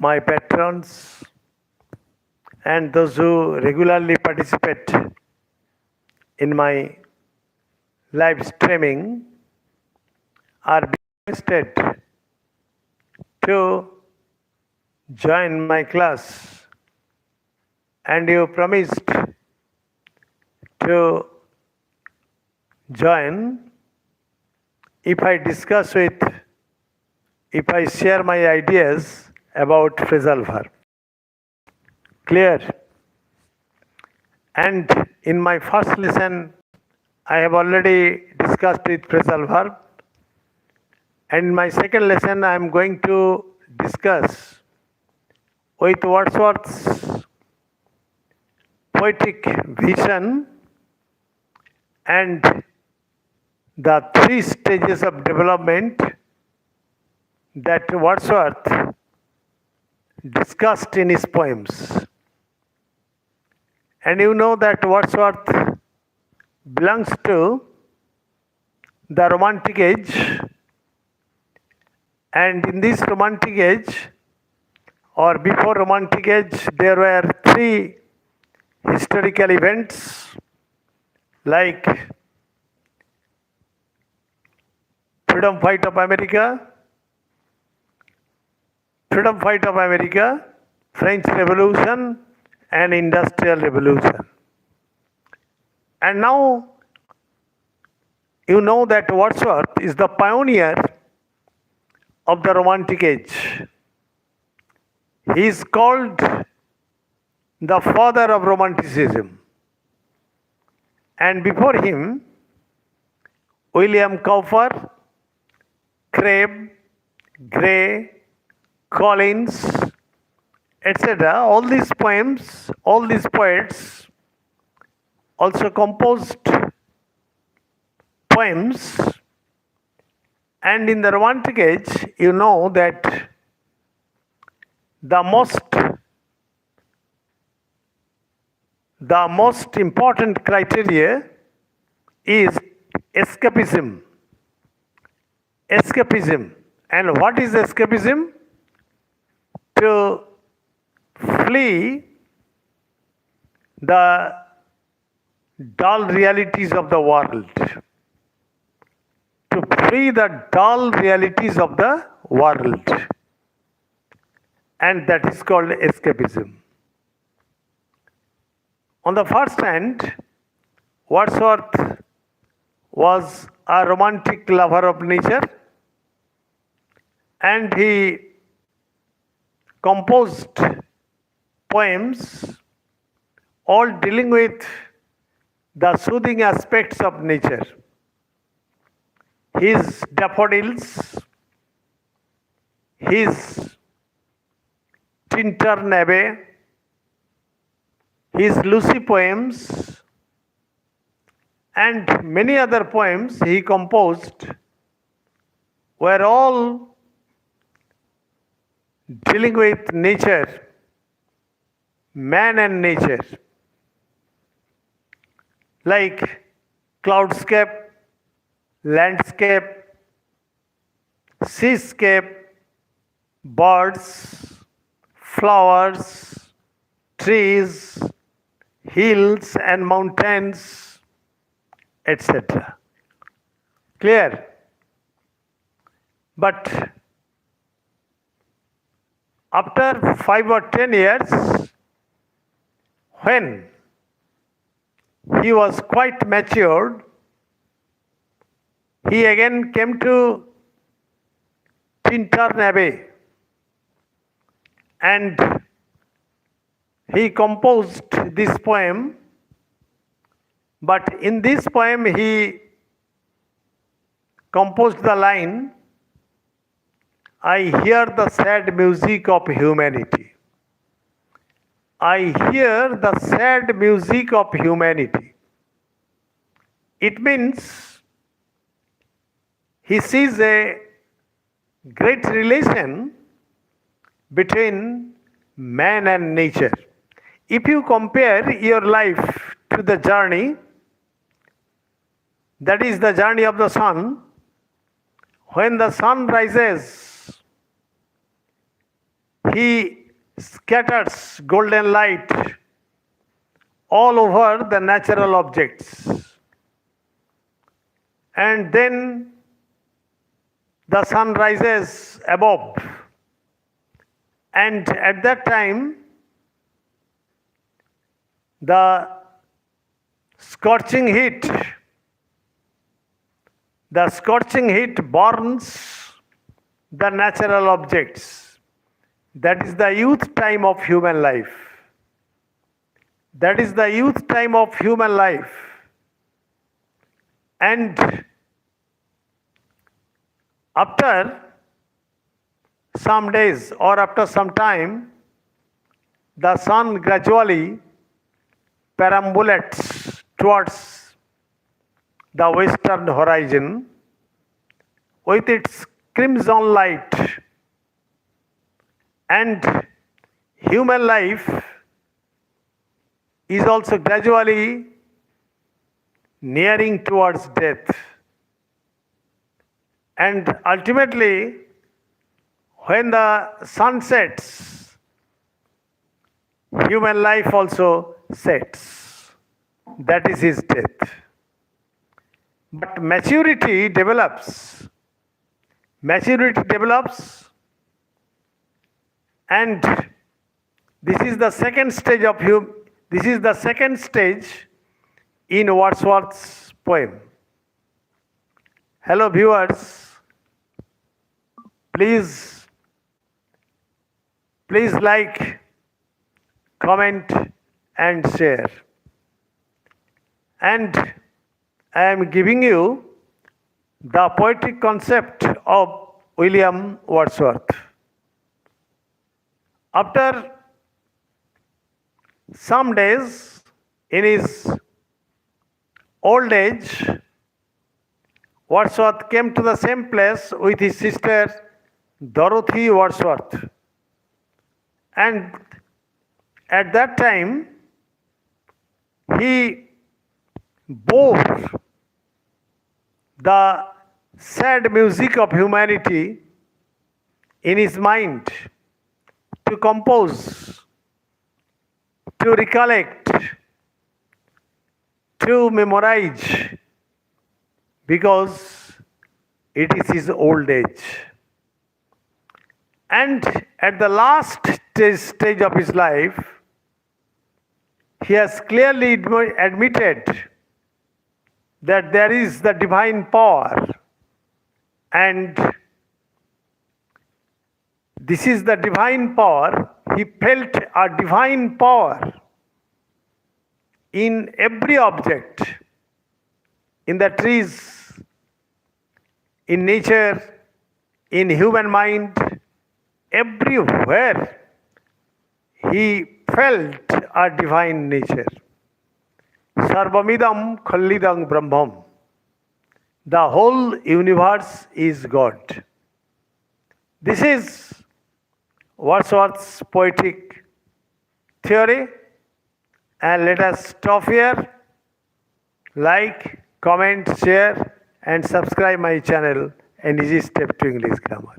my patrons, and those who regularly participate in my live streaming are requested to join my class, and you promised to join if I share my ideas about phrasal verb. Clear? And in my first lesson, I have already discussed with phrasal verb. And in my second lesson, I am going to discuss with Wordsworth's poetic vision and the three stages of development that Wordsworth discussed in his poems. And you know that Wordsworth belongs to the Romantic age, and in this Romantic age, or before Romantic age, there were three historical events like freedom fight of America, French Revolution, and Industrial Revolution. And now you know that Wordsworth is the pioneer of the Romantic age. He is called the father of Romanticism. And before him, William Cowper, Crabbe, Gray, Collins, etc. All these poems, all these poets also composed poems. And in the Romantic age, you know that the most important criteria is escapism. Escapism. And what is escapism? To flee the dull realities of the world. To flee the dull realities of the world. And that is called escapism. On the first hand, Wordsworth was a romantic lover of nature, and he composed poems all dealing with the soothing aspects of nature. His daffodils, his Tintern Abbey, his Lucy poems, and many other poems he composed were all dealing with nature, man and nature, like cloudscape, landscape, seascape, birds, flowers, trees, hills and mountains, etc. Clear? But after 5 or 10 years, when he was quite matured, he again came to Tintern Abbey and he composed this poem. But in this poem, he composed the line, I hear the sad music of humanity. I hear the sad music of humanity. It means he sees a great relation between man and nature. If you compare your life to the journey, that is the journey of the sun, when the sun rises, he scatters golden light all over the natural objects. And then the sun rises above. And at that time, the scorching heat burns the natural objects. That is the youth time of human life. That is the youth time of human life. And after some days or after some time, the sun gradually perambulates towards the western horizon with its crimson light, and human life is also gradually nearing towards death. And ultimately, when the sun sets, human life also sets. That is his death. But maturity develops. Maturity develops, and this is the second stage of this is the second stage in Wordsworth's poem. Hello viewers, please like, comment and share. And I am giving you the poetic concept of William Wordsworth. After some days, in his old age, Wordsworth came to the same place with his sister Dorothy Wordsworth. And at that time, he bore the sad music of humanity in his mind to compose, to recollect, to memorize, because it is his old age. And at the last stage of his life, he has clearly admitted that there is the divine power, and this is the divine power. He felt a divine power in every object, in the trees, in nature, in human mind, everywhere he felt a divine nature. Sarvamidam khallidam brahmam. The whole universe is God. This is Wordsworth's poetic theory, and let us stop here. Like, comment, share and subscribe my channel, An Easy Step to English Grammar.